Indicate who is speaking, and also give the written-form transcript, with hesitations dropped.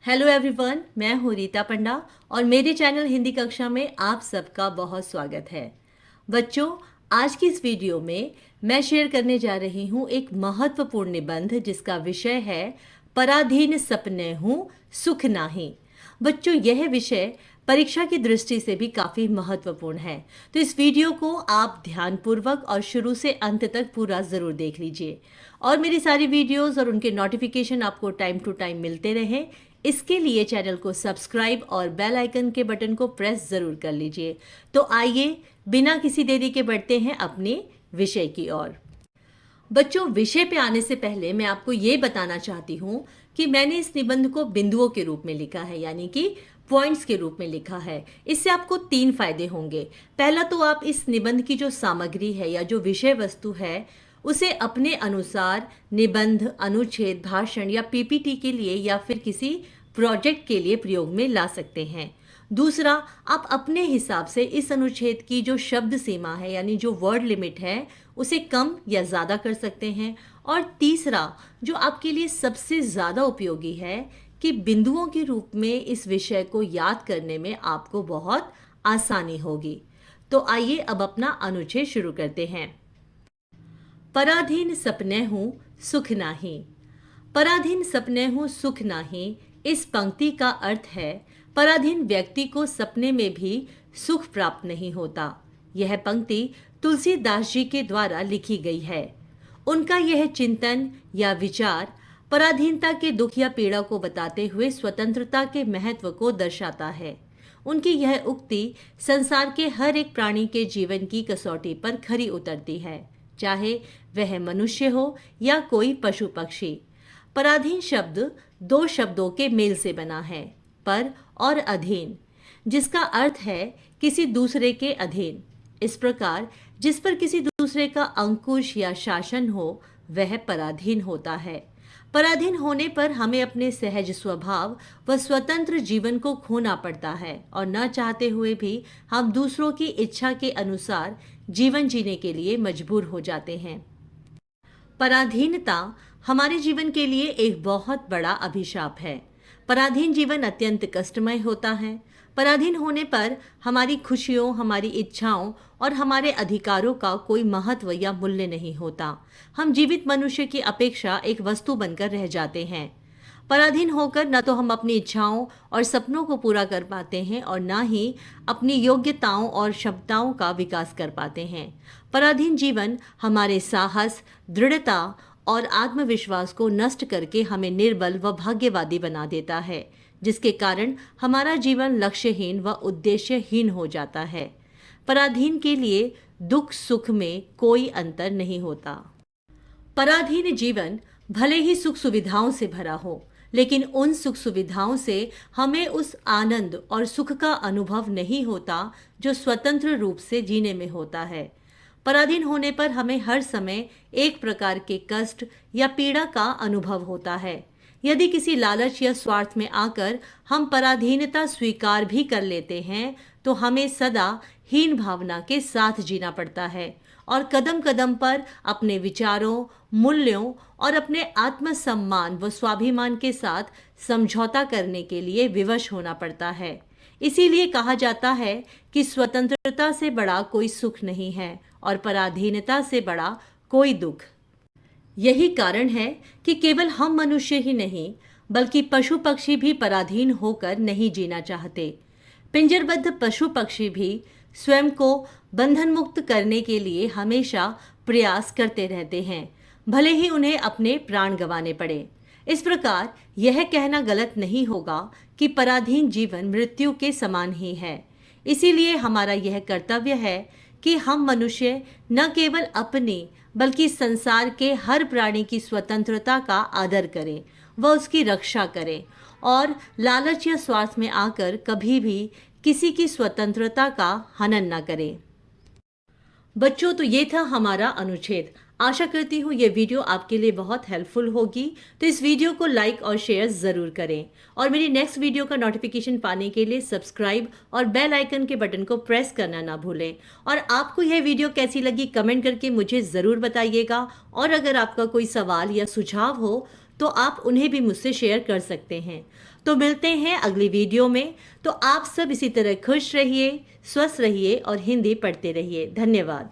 Speaker 1: Hello everyone, मैं हूँ रीता पंडा और मेरे चैनल हिंदी कक्षा में आप सबका बहुत स्वागत है। बच्चों, आज की इस वीडियो में मैं शेयर करने जा रही हूँ एक महत्वपूर्ण निबंध जिसका विषय है पराधीन सपने हूँ सुख नाही। बच्चों, यह विषय परीक्षा की दृष्टि से भी काफ़ी महत्वपूर्ण है, तो इस वीडियो को आप ध्यानपूर्वक और शुरू से अंत तक पूरा ज़रूर देख लीजिए और मेरी सारी वीडियोस और उनके नोटिफिकेशन आपको टाइम टू टाइम मिलते रहें। इसके लिए चैनल को सब्सक्राइब और बेल आइकन के बटन को प्रेस ज़रूर कर लीजिए। तो आइए बिना किसी देरी के बढ़ते हैं अपने विषय की ओर। बच्चों, विषय पे आने से पहले मैं आपको ये बताना चाहती हूँ कि मैंने इस निबंध को बिंदुओं के रूप में लिखा है, यानी कि पॉइंट्स के रूप में लिखा है। इससे आपको 3 फायदे होंगे। पहला तो आप इस निबंध की जो सामग्री है या जो विषय वस्तु है उसे अपने अनुसार निबंध, अनुच्छेद, भाषण या पीपीटी के लिए या फिर किसी प्रोजेक्ट के लिए प्रयोग में ला सकते हैं। दूसरा, आप अपने हिसाब से इस अनुच्छेद की जो शब्द सीमा है यानी जो वर्ड लिमिट है उसे कम या ज़्यादा कर सकते हैं। और तीसरा, जो आपके लिए सबसे ज़्यादा उपयोगी है कि बिंदुओं के रूप में इस विषय को याद करने में आपको बहुत आसानी होगी। तो आइए अब अपना अनुच्छेद शुरू करते हैं। पराधीन सपने हूँ सुख नाही। पराधीन सपने हूँ सुख नाही, इस पंक्ति का अर्थ है पराधीन व्यक्ति को सपने में भी सुख प्राप्त नहीं होता। यह पंक्ति तुलसीदास जी के द्वारा लिखी गई है। उनका यह चिंतन या विचार पराधीनता के दुख या पीड़ा को बताते हुए स्वतंत्रता के महत्व को दर्शाता है। उनकी यह उक्ति संसार के हर एक प्राणी के जीवन की कसौटी पर खरी उतरती है, चाहे वह मनुष्य हो या कोई पशु पक्षी। पराधीन शब्द 2 शब्दों के मेल से बना है, पर और अधीन, जिसका अर्थ है किसी दूसरे के अधीन। इस प्रकार जिस पर किसी दूसरे का अंकुश या शासन हो वह पराधीन होता है। पराधीन होने पर हमें अपने सहज स्वभाव व स्वतंत्र जीवन को खोना पड़ता है और न चाहते हुए भी हम दूसरों की इच्छा के अनुसार जीवन जीने के लिए मजबूर हो जाते हैं। पराधीनता हमारे जीवन के लिए एक बहुत बड़ा अभिशाप है। पराधीन जीवन अत्यंत कष्टमय होता है। पराधीन होने पर हमारी खुशियों, हमारी इच्छाओं और हमारे अधिकारों का कोई महत्व या मूल्य नहीं होता। हम जीवित मनुष्य की अपेक्षा एक वस्तु बनकर रह जाते हैं। पराधीन होकर न तो हम अपनी इच्छाओं और सपनों को पूरा कर पाते हैं और न ही अपनी योग्यताओं और क्षमताओं का विकास कर पाते हैं। पराधीन जीवन हमारे साहस, दृढ़ता और आत्मविश्वास को नष्ट करके हमें निर्बल व भाग्यवादी बना देता है, जिसके कारण हमारा जीवन लक्ष्यहीन व उद्देश्यहीन हो जाता है। पराधीन के लिए दुख सुख में कोई अंतर नहीं होता। पराधीन जीवन भले ही सुख सुविधाओं से भरा हो, लेकिन उन सुख सुविधाओं से हमें उस आनंद और सुख का अनुभव नहीं होता जो स्वतंत्र रूप से जीने में होता है। पराधीन होने पर हमें हर समय एक प्रकार के कष्ट या पीड़ा का अनुभव होता है। यदि किसी लालच या स्वार्थ में आकर हम पराधीनता स्वीकार भी कर लेते हैं तो हमें सदा हीन भावना के साथ जीना पड़ता है और कदम कदम पर अपने विचारों, मूल्यों और अपने आत्मसम्मान व स्वाभिमान के साथ समझौता करने के लिए विवश होना पड़ता है। इसीलिए कहा जाता है कि स्वतंत्रता से बड़ा कोई सुख नहीं है और पराधीनता से बड़ा कोई दुख। यही कारण है कि केवल हम मनुष्य ही नहीं बल्कि पशु पक्षी भी पराधीन होकर नहीं जीना चाहते। पिंजरबद्ध पशु पक्षी भी स्वयं को बंधन मुक्त करने के लिए हमेशा प्रयास करते रहते हैं, भले ही उन्हें अपने प्राण गंवाने पड़े। इस प्रकार यह कहना गलत नहीं होगा कि पराधीन जीवन मृत्यु के समान ही है। इसीलिए हमारा यह कर्तव्य है कि हम मनुष्य न केवल अपनी बल्कि संसार के हर प्राणी की स्वतंत्रता का आदर करें व उसकी रक्षा करें और लालच या स्वार्थ में आकर कभी भी किसी की स्वतंत्रता का हनन न करें। बच्चों, तो ये था हमारा अनुच्छेद। आशा करती हूँ ये वीडियो आपके लिए बहुत हेल्पफुल होगी, तो इस वीडियो को लाइक और शेयर ज़रूर करें और मेरी नेक्स्ट वीडियो का नोटिफिकेशन पाने के लिए सब्सक्राइब और बेल आइकन के बटन को प्रेस करना ना भूलें। और आपको यह वीडियो कैसी लगी कमेंट करके मुझे ज़रूर बताइएगा और अगर आपका कोई सवाल या सुझाव हो तो आप उन्हें भी मुझसे शेयर कर सकते हैं। तो मिलते हैं अगली वीडियो में। तो आप सब इसी तरह खुश रहिए, स्वस्थ रहिए और हिंदी पढ़ते रहिए। धन्यवाद।